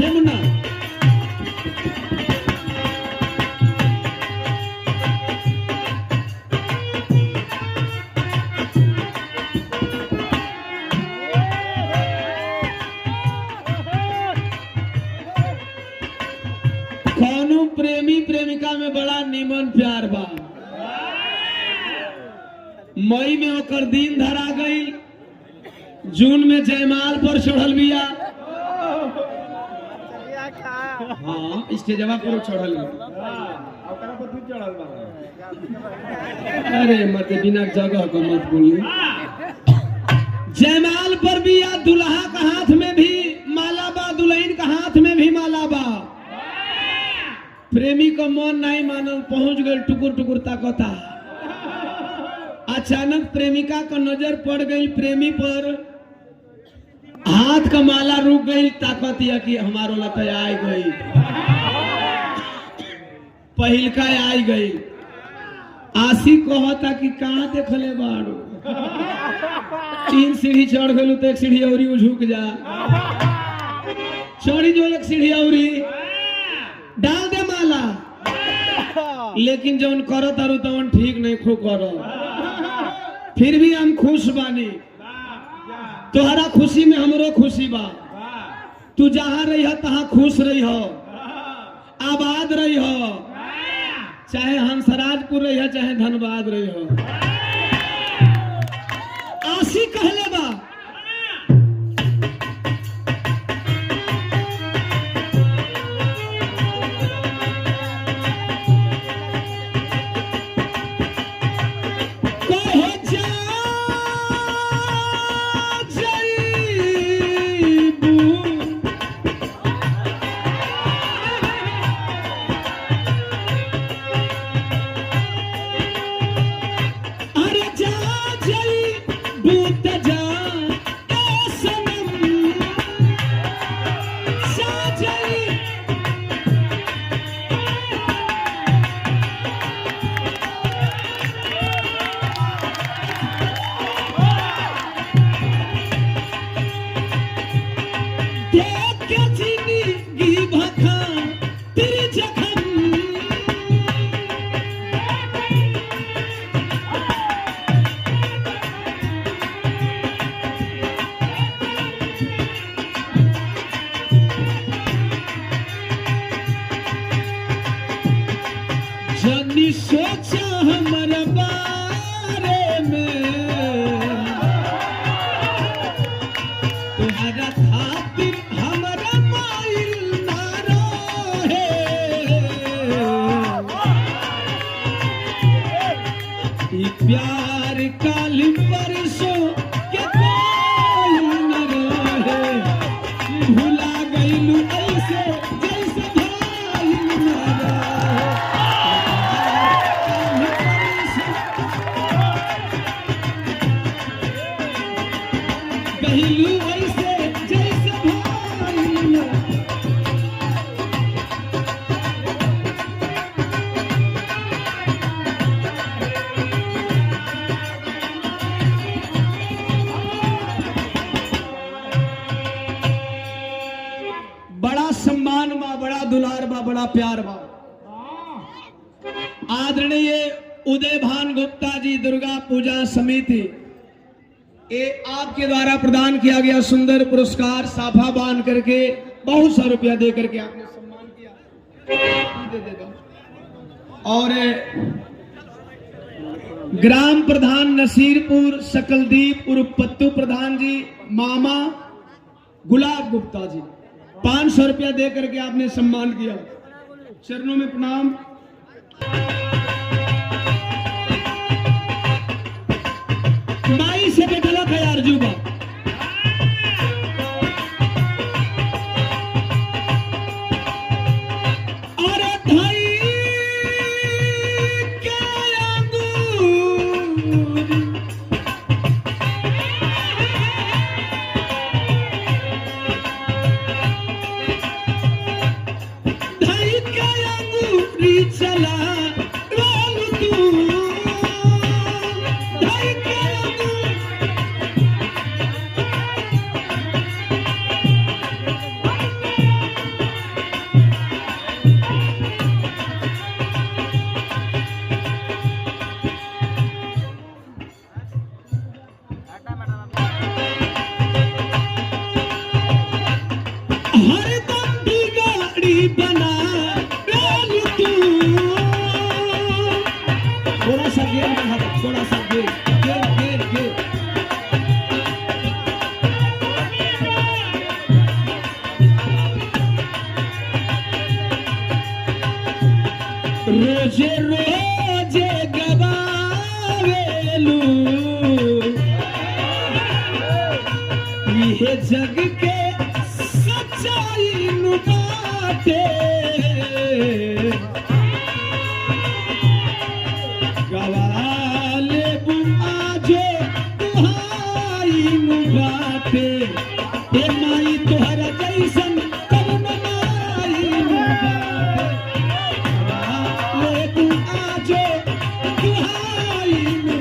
हे मुन्ना कौनो प्रेमी प्रेमिका में बड़ा निमन प्यार बा। मई में ओकर दिन धरा गई, जून में जयमाल पर चढ़ल बिया। हाँ स्टेजवा पर चढ़ल अरे मत बिना जगह को मत बोलिए। जयमाल पर बिया, दुल्हा का हाथ में भी माला बा, दुल्हन का हाथ में भी माला बा। प्रेमी को मन नहीं मानल, पहुंच गए टुकुर टुकुर ताकता। अचानक प्रेमिका को नजर पड़ गई प्रेमी पर, हाथ का माला रुक गई, ताकत या कि हमारो लता आई गई, पहिलका आई गई। आशी कहता कि कहाँ देखले बाड़ू, 3 सीढ़ी चढ़ गलू तो 1 सीढ़ी औरी झुक जा, चढ़ी जो 1 सीढ़ी औरी डाल दे माला। लेकिन जौन करो तारू तवन ठीक नहीं खो करो, फिर भी हम खुश बानी, तोहरा खुशी में हमरो खुशी बा। तू जहाँ रही हो तहाँ खुश रही हो, आबाद रही हो, चाहे हंसराजपुर रही हो चाहे धनबाद रही हो। आशी कहले बा जनी सोचा हमर बारे में, तुम्हारा खातिर हमरा माइल ना रहे। ई प्यार काल परसों के कोई न रहे, भुला गइलू ऐसे जैसे भाई न रहे। बड़ा सम्मान बा, बड़ा दुलार बा, बड़ा प्यार बा। आदरणीय उदय भान गुप्ता जी दुर्गा पूजा समिति, ये आपके द्वारा प्रदान किया गया सुंदर पुरस्कार साफा बांध करके बहुत सा रुपया दे करके आपने सम्मान किया। दे दो। और ग्राम प्रधान नसीरपुर सकलदीप उर्फ पत्तू प्रधान जी, मामा गुलाब गुप्ता जी, 500 रुपया दे करके आपने सम्मान किया। चरणों में प्रणाम। माई से बेटला है अर्जुबा। और भाई क्या भाई क्या अंगूरी चला हरदम बिगाड़ी बना डाली तू। थोड़ा सा गेर बढ़ा दो, थोड़ा सा गेर गेर गेर गेर। रोजे रोजे गवावेलू ये जग के सच्चाई नु बाटे। गवाले बुआजो तुहाई नु बाटे। ए माई तोहरा जैसन कौन माई नु बाटे। गवाले बुआजो तुहाई नु।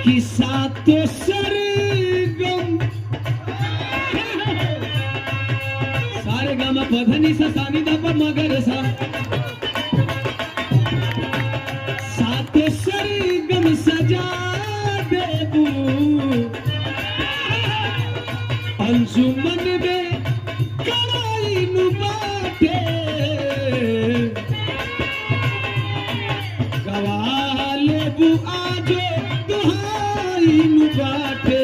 किस्सा तो सरगम सारे गामा पधनी सा सानी दा पर मगर सा सात सरगम सजा देबू अंजुमन में कड़ाई नु बाटे। गवाले बुआजो तुहाई नु बाटे।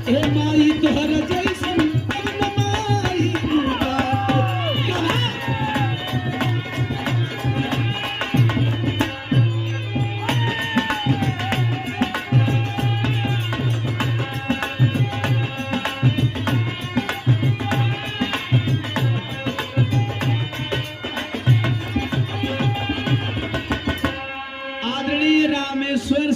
ए माई तोहरा जैसन कौन माई नु बाटे। आदरणीय रामेश्वर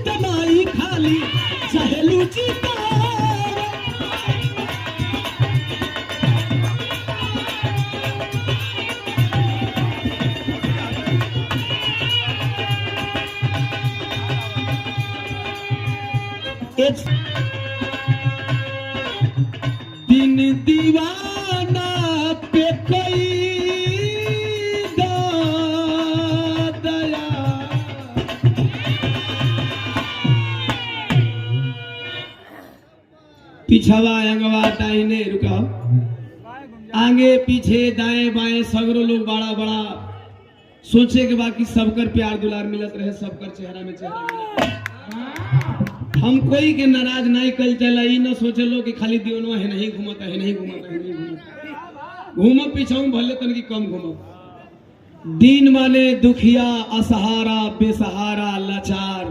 तमाई खाली चहलू जीता। दिन दीवाना पे कोई दया। पिछवा अंगवा दाहिने रुका आगे पीछे दाएं बाएं सगरो लोग बड़ा बड़ा सोचे के बाकी सबकर प्यार दुलार मिलत रहे, सबकर चेहरा में चेहरा मिलत। हम कोई के नाराज नहीं कल चला ई न सोचे लो कि खाली दियोनवा है नहीं घूमता है नहीं घूमता है नहीं घूमता। घूमो पीछाऊं भले तन की कम घूमो। दीन माने दुखिया असहारा बेसहारा लाचार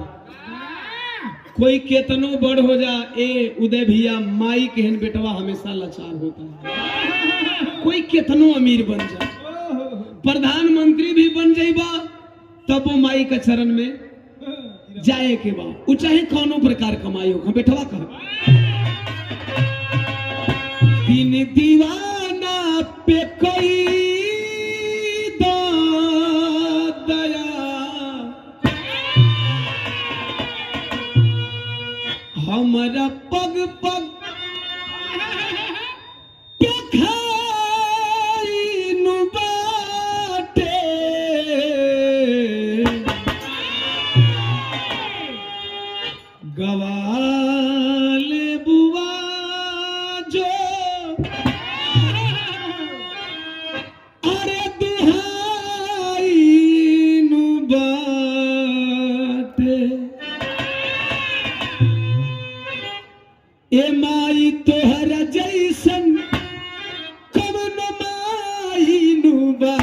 कोई केतनो बड़ हो जा ए उदय भैया माई केहन बेटवा हमेशा लाचार होता है। कोई केतनो अमीर बन जा प्रधानमंत्री भी बन जाइबा तब वो माई के चरण में जाए के बा उ चाहे कौनो प्रकार कमाई हो बेटवा कह दिन दीवाना पे कोई दया हमारा पग पग पे खाइनु बाटे गवाले बुआ जो अरे दुहाइनु बाटे ए माई तोहरा जैसन कवन माई नु बा